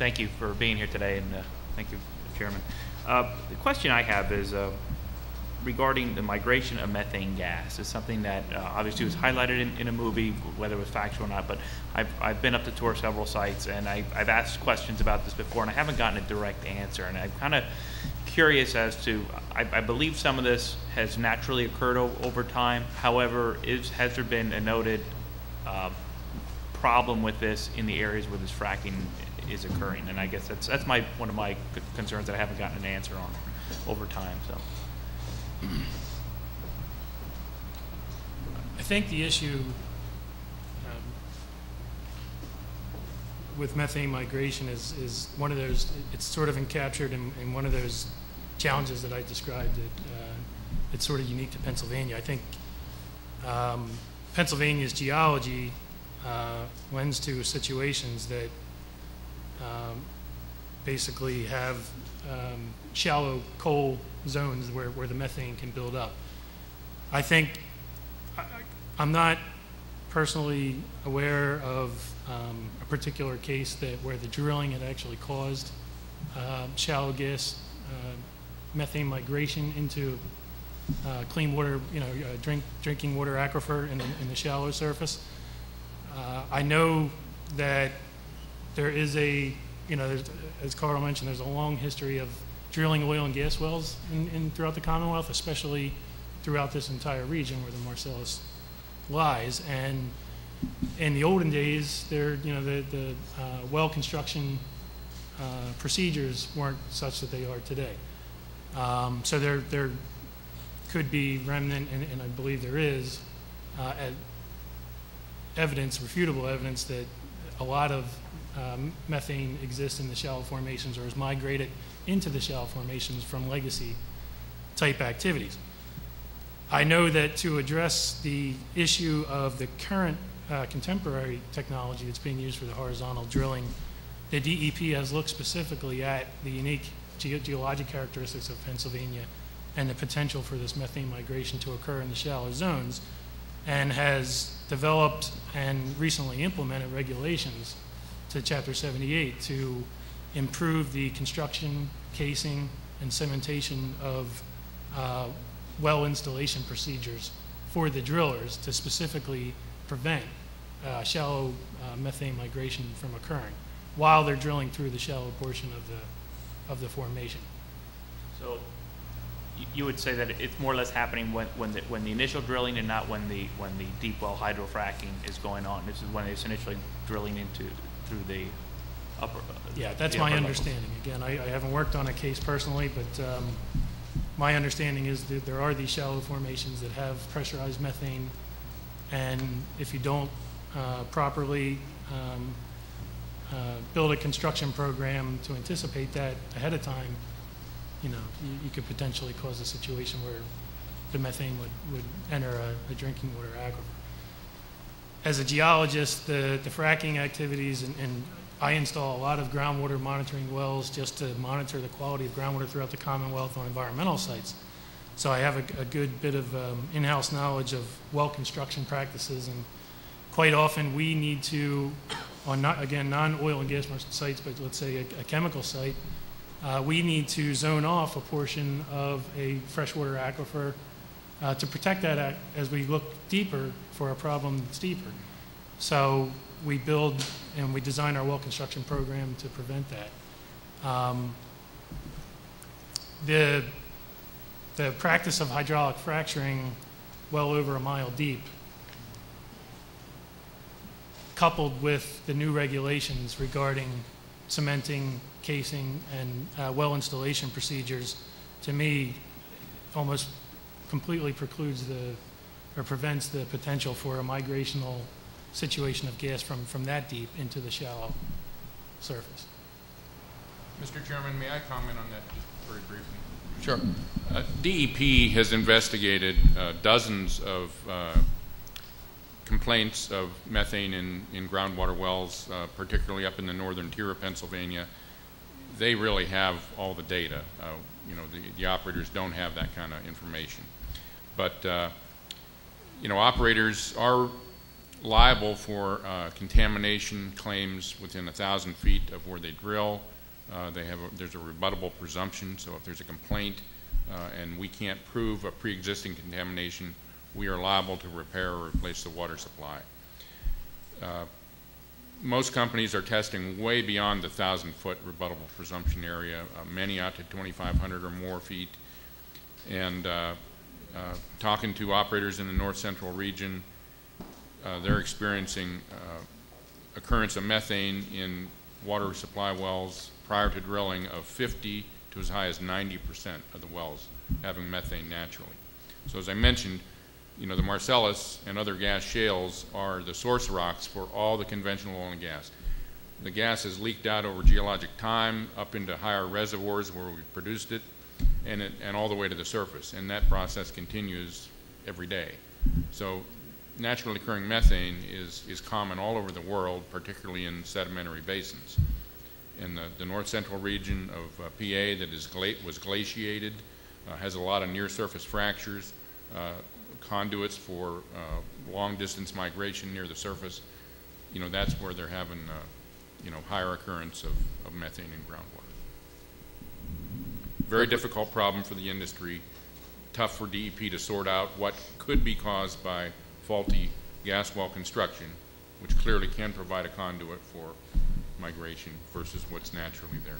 Thank you for being here today, and thank you, Chairman. The question I have is regarding the migration of methane gas. It's something that obviously was highlighted in a movie, whether it was factual or not, but I've been up to tour several sites, and I've asked questions about this before, and I haven't gotten a direct answer, and I'm kind of curious as to, I believe some of this has naturally occurred over time. However, has there been a noted problem with this in the areas where this fracking is occurring? And I guess that's one of my concerns that I haven't gotten an answer on over time. So I think the issue with methane migration is one of those, it's sort of encaptured in one of those challenges that I described. It's sort of unique to Pennsylvania. I think Pennsylvania's geology lends to situations that basically have shallow coal zones where the methane can build up. I think I'm not personally aware of a particular case where the drilling had actually caused shallow gas methane migration into clean water, drinking water aquifer in the shallow surface. I know that there is as Carl mentioned, there's a long history of drilling oil and gas wells throughout the Commonwealth, especially throughout this entire region where the Marcellus lies. And in the olden days, the well construction procedures weren't such that they are today. So there could be remnant, and I believe there is, refutable evidence that a lot of methane exists in the shallow formations or has migrated into the shallow formations from legacy type activities. I know that to address the issue of the current contemporary technology that's being used for the horizontal drilling, the DEP has looked specifically at the unique geologic characteristics of Pennsylvania and the potential for this methane migration to occur in the shallow zones, and has developed and recently implemented regulations to Chapter 78 to improve the construction, casing, and cementation of well installation procedures for the drillers to specifically prevent shallow methane migration from occurring while they're drilling through the shallow portion of the formation. So you would say that it's more or less happening when the initial drilling and not when the deep well hydrofracking is going on. This is when it's initially drilling through the upper. Yeah, that's my understanding. Again, I haven't worked on a case personally, but my understanding is that there are these shallow formations that have pressurized methane, and if you don't properly build a construction program to anticipate that ahead of time, you could potentially cause a situation where the methane would enter a drinking water aquifer. As a geologist, the fracking activities, and I install a lot of groundwater monitoring wells just to monitor the quality of groundwater throughout the Commonwealth on environmental sites. So I have a good bit of in-house knowledge of well construction practices, and quite often we need to, on non-oil and gas sites, but let's say a chemical site, we need to zone off a portion of a freshwater aquifer to protect that as we look deeper for a problem that's deeper. So we build and we design our well construction program to prevent that. The practice of hydraulic fracturing well over a mile deep, coupled with the new regulations regarding cementing, casing, and well installation procedures, to me, almost completely precludes or prevents the potential for a migrational situation of gas from that deep into the shallow surface. Mr. Chairman, may I comment on that just very briefly? Sure. DEP has investigated dozens of complaints of methane in groundwater wells, particularly up in the northern tier of Pennsylvania. They really have all the data. The operators don't have that kind of information. But, operators are liable for contamination claims within 1,000 feet of where they drill. There's a rebuttable presumption, so if there's a complaint and we can't prove a pre-existing contamination, we are liable to repair or replace the water supply. Most companies are testing way beyond the 1,000-foot rebuttable presumption area, many out to 2,500 or more feet. And talking to operators in the north central region, they're experiencing occurrence of methane in water supply wells prior to drilling of 50 to as high as 90% of the wells having methane naturally. So as I mentioned, you know, the Marcellus and other gas shales are the source rocks for all the conventional oil and gas. The gas is leaked out over geologic time up into higher reservoirs where we produced it, and all the way to the surface, and that process continues every day. So naturally occurring methane is common all over the world, particularly in sedimentary basins. In the north central region of PA that was glaciated, has a lot of near-surface fractures, conduits for long-distance migration near the surface. You know, that's where they're having higher occurrence of methane in groundwater. Very difficult problem for the industry. Tough for DEP to sort out what could be caused by faulty gas well construction, which clearly can provide a conduit for migration versus what's naturally there.